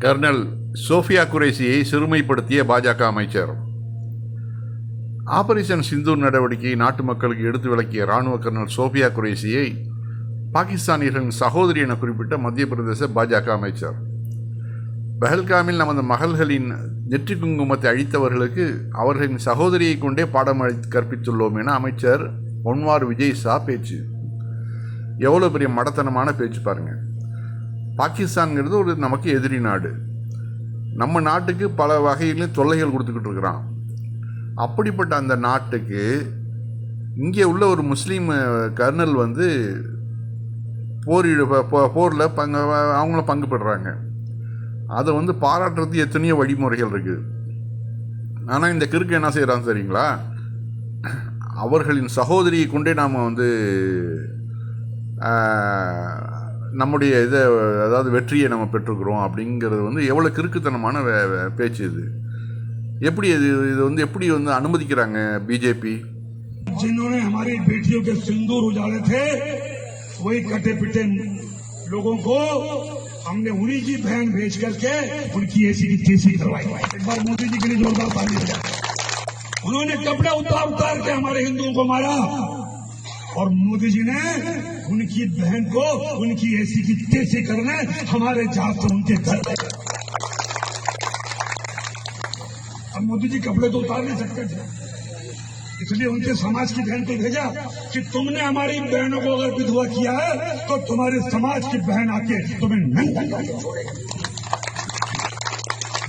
Kernel Sofia குரேஷியை சிறுமைப்படுத்திய பாஜக அமைச்சர். Operation Sindoor நடவடிக்கையை நாட்டு மக்களுக்கு எடுத்து விளக்கிய இராணுவ கர்னல் சோஃபியா குரேஷியை பாகிஸ்தானியர்களின் சகோதரி என குறிப்பிட்ட மத்திய பிரதேச பாஜக அமைச்சர். பஹல்காமில் நமது மகள்களின் நெற்றி குங்குமத்தை அழித்தவர்களுக்கு அவர்களின் சகோதரியை கொண்டே பாடம் கற்பித்துள்ளோம் என அமைச்சர் ஒன்வார் விஜய் ஷா பேச்சு. எவ்வளோ பெரிய மடத்தனமான பேச்சு பாருங்கள். பாகிஸ்தான்ங்கிறது ஒரு நமக்கு எதிரி நாடு. நம்ம நாட்டுக்கு பல வகையிலும் தொல்லைகள் கொடுத்துக்கிட்டு இருக்கிறான். அப்படிப்பட்ட அந்த நாட்டுக்கு இங்கே உள்ள ஒரு முஸ்லீம் கர்னல் போரில் அவங்களும் பங்கு பெறுறாங்க. அதை பாராட்டுறது எத்தனையோ வழிமுறைகள் இருக்குது. ஆனால் இந்த கிறுக்கு என்ன செய்கிறான்னு தெரியுங்களா? அவர்களின் சகோதரியை கொண்டே நாம் நம்முடைய அதாவது வெற்றியை நம்ம பெற்றுக்கிறோம் அப்படிங்கிறது எவ்வளோ கிறுக்குத்தனமான பேச்சு இது. எப்படி இது எப்படி அனுமதிக்கிறாங்க பிஜேபி? जिन्होंने हमारी बेटियों के सिंदूर उजाड़े थे, वही कटे पिटे लोगों को हमने उन्हीं की बहन भेज करके उनकी ऐसी की तैसी करवाई। एक बार मोदी जी के लिए जोरदार ताली बजाएं। उन्होंने कपड़े उतार के हमारे हिंदुओं को मारा और मोदी जी ने उनकी बहन को उनकी ऐसी की तैसी करने हमारे जहाज से उनके घर। अब मोदी जी कपड़े तो उतार नहीं सकते थे, इसलिए उनके समाज की बहन को भेजा कि तुमने हमारी बहनों को अगर विधवा किया है तो तुम्हारे समाज की बहन आके तुम्हें नंगा करके छोड़ेगी।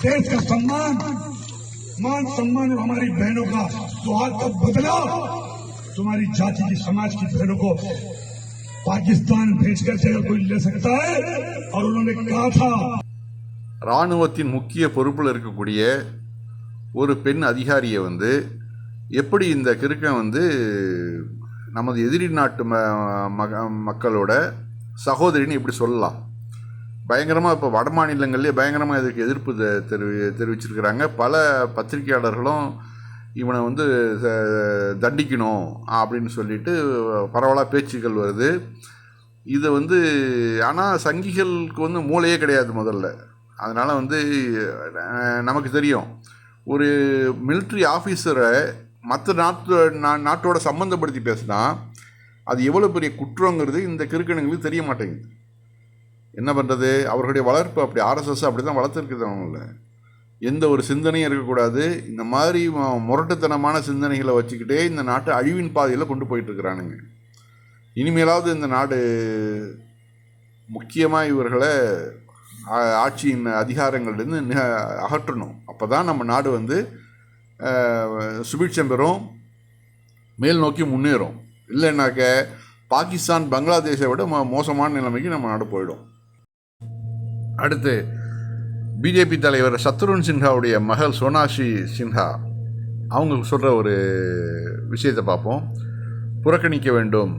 देश का सम्मान, मान सम्मान और हमारी बहनों का स्वाद का बदला तुम्हारी जाति की समाज की बहनों को पाकिस्तान भेजकर अगर कोई ले सकता है। और उन्होंने कहा था இராணுவத்தின் முக்கிய பொறுப்பில் இருக்கக்கூடிய ஒரு பெண் அதிகாரியை எப்படி இந்த கிறுக்கன் நமது எதிரி நாட்டு மக்களோட சகோதரின்னு எப்படி சொல்லலாம்? பயங்கரமாக இப்போ வட மாநிலங்கள்லேயே பயங்கரமாக இதுக்கு எதிர்ப்பு தெரிவிச்சிருக்கிறாங்க. பல பத்திரிகையாளர்களும் இவனை தண்டிக்கணும் அப்படின்னு சொல்லிட்டு பரவலாக பேச்சுக்கள் வருது. இது ஆனால் சங்கிகளுக்கு மூளையே கிடையாது முதல்ல. அதனால் நமக்கு தெரியும், ஒரு மிலிட்ரி ஆஃபீஸரை மற்ற நாட்டோட சம்மந்தப்படுத்தி பேசினா அது எவ்வளோ பெரிய குற்றங்கிறது இந்த கிறுக்கணுங்களுக்கு தெரிய மாட்டேங்குது. என்ன பண்ணுறது? அவர்களுடைய வளர்ப்பு அப்படி, ஆர்எஸ்எஸ் அப்படி தான் வளர்த்துருக்குது. அவங்கள எந்த ஒரு சிந்தனையும் இருக்கக்கூடாது. இந்த மாதிரி முரட்டுத்தனமான சிந்தனைகளை வச்சுக்கிட்டே இந்த நாட்டை அழிவின் பாதையில் கொண்டு போயிட்டுருக்கிறானுங்க. இனிமேலாவது இந்த நாடு முக்கியமாக இவர்களை ஆட்சியின் அதிகாரங்கள்லேருந்து அகற்றணும். அப்போ தான் நம்ம நாடு சுபிட்சம் பெறும், மேல் நோக்கி முன்னேறும். இல்லைன்னாக்க பாகிஸ்தான் பங்களாதேஷை விட மோசமான நிலைமைக்கு நம்ம நாடு போயிடும். அடுத்து பிஜேபி தலைவர் சத்ருன் சின்ஹாவுடைய மகள் சோனாஷி சின்ஹா அவங்க சொல்கிற ஒரு விஷயத்தை பார்ப்போம். புறக்கணிக்க வேண்டும்.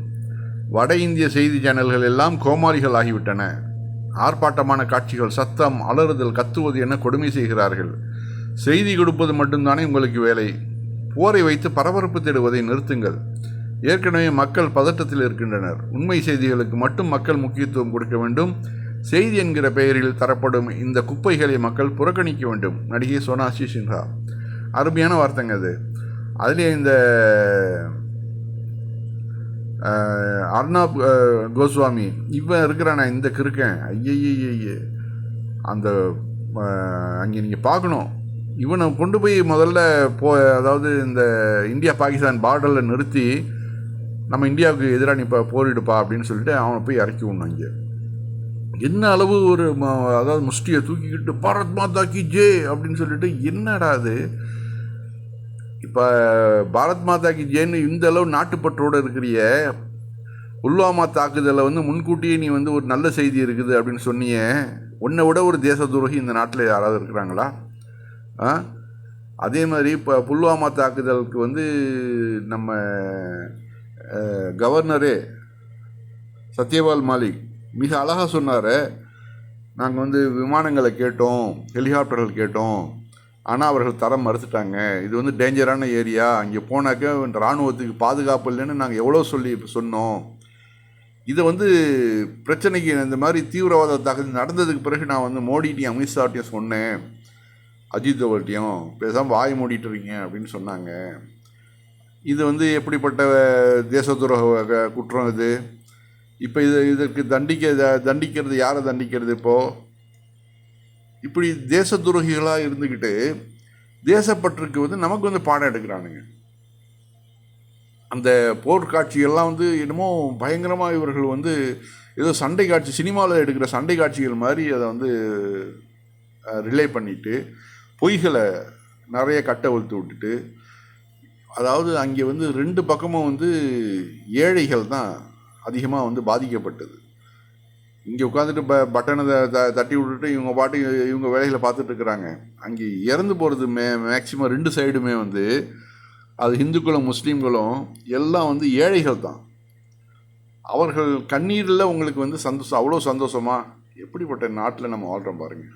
வட இந்திய செய்தி சேனல்கள் எல்லாம் கோமாளிகள் ஆகிவிட்டன. ஆர்ப்பாட்டமான காட்சிகள், சத்தம், அலறுதல், கத்துவது என கொடுமை செய்கிறார்கள். செய்தி கொடுப்பது மட்டும்தானே உங்களுக்கு வேலை. போரை வைத்து பரபரப்பு தேடுவதை நிறுத்துங்கள். ஏற்கனவே மக்கள் பதட்டத்தில் இருக்கின்றனர். உண்மை செய்திகளுக்கு மட்டும் மக்கள் முக்கியத்துவம் கொடுக்க வேண்டும். செய்தி என்கிற பெயரில் தரப்படும் இந்த குப்பைகளை மக்கள் புறக்கணிக்க வேண்டும். நடிகை சோனாஷி சின்ஹா. அருமையான வார்த்தைங்க அது. அதுலேயே இந்த அர்னாப் கோஸ்வாமி இவன் இருக்கிறானா இந்த கிறுக்கன், ஐய அந்த அங்கே நீங்கள் பார்க்கணும். இவனை கொண்டு போய் முதல்ல அதாவது இந்த இந்தியா பாகிஸ்தான் பார்டரில் நிறுத்தி நம்ம இந்தியாவுக்கு எதிராக நீ இப்போ போரிடுப்பா அப்படின்னு சொல்லிட்டு அவனை போய் இறக்கி விடணும். இங்கே என்ன அளவு ஒரு அதாவது முஷ்டியை தூக்கிக்கிட்டு பாரத் மாதா கி ஜெய் அப்படின்னு சொல்லிட்டு என்னடா அது? இப்போ பாரத் மாதா கி ஜெயின்னு இந்த அளவு நாட்டுப்பற்றோடு இருக்கிறிய, புல்வாமா தாக்குதலை முன்கூட்டியே நீ ஒரு நல்ல செய்தி இருக்குது அப்படின்னு சொன்னியே, உன்னை விட ஒரு தேச துரோகி இந்த நாட்டில் யாராவது இருக்கிறாங்களா? அதே மாதிரி இப்போ புல்வாமா தாக்குதலுக்கு நம்ம கவர்னரே சத்யபால் மாலிக் மிக அழகாக சொன்னார். நாங்கள் விமானங்களை கேட்டோம், ஹெலிகாப்டர்கள் கேட்டோம், ஆனால் அவர்கள் தரம் மறுத்துட்டாங்க. இது டேஞ்சரான ஏரியா, அங்கே போனாக்க இராணுவத்துக்கு பாதுகாப்பு இல்லைன்னு நாங்கள் எவ்வளோ சொன்னோம். இதை வந்து பிரச்சனைக்கு இந்த மாதிரி தீவிரவாத தாக்குதல் நடந்ததுக்கு பிறகு நான் வந்து மோடிட்டையும் அமித்ஷாட்டையும் சொன்னேன், அஜித் அவர்கிட்டையும் பேசாமல் வாய் மூடிட்டு இருக்கீங்க அப்படின்னு சொன்னாங்க. இது வந்து எப்படிப்பட்ட தேச துரோக குற்றம் இது? இப்போ இதற்கு தண்டிக்கிறது யாரை தண்டிக்கிறது? இப்போது இப்படி தேச துரோகிகளாக இருந்துக்கிட்டு தேசப்பற்றுக்கு வந்து நமக்கு வந்து பாடம் எடுக்கிறானுங்க. அந்த போர்க்காட்சிகள்லாம் வந்து என்னமோ பயங்கரமாக இவர்கள் வந்து ஏதோ சண்டை காட்சி, சினிமாவில் எடுக்கிற சண்டை காட்சிகள் மாதிரி அதை வந்து ரிலே பண்ணிவிட்டு பொய்களை நிறைய கட்டவிழ்த்து விட்டுட்டு, அதாவது அங்கே வந்து 2 பக்கமும் வந்து ஏழைகள் தான் அதிகமாக வந்து பாதிக்கப்பட்டது. இங்கே உட்காந்துட்டு பட்டனை தட்டி விட்டுட்டு இவங்க பாட்டு இவங்க வேலைகளை பார்த்துட்டு இருக்கிறாங்க. அங்கே இறந்து போகிறது மேக்சிமம் 2 சைடுமே வந்து அது இந்துக்களும் முஸ்லீம்களும் எல்லாம் வந்து ஏழைகள் தான். அவர்கள் கண்ணீரில் உங்களுக்கு வந்து சந்தோஷம், அவ்வளோ சந்தோஷமா? எப்படிப்பட்ட நாட்டில் நம்ம வாழ்கிறோம் பாருங்கள்.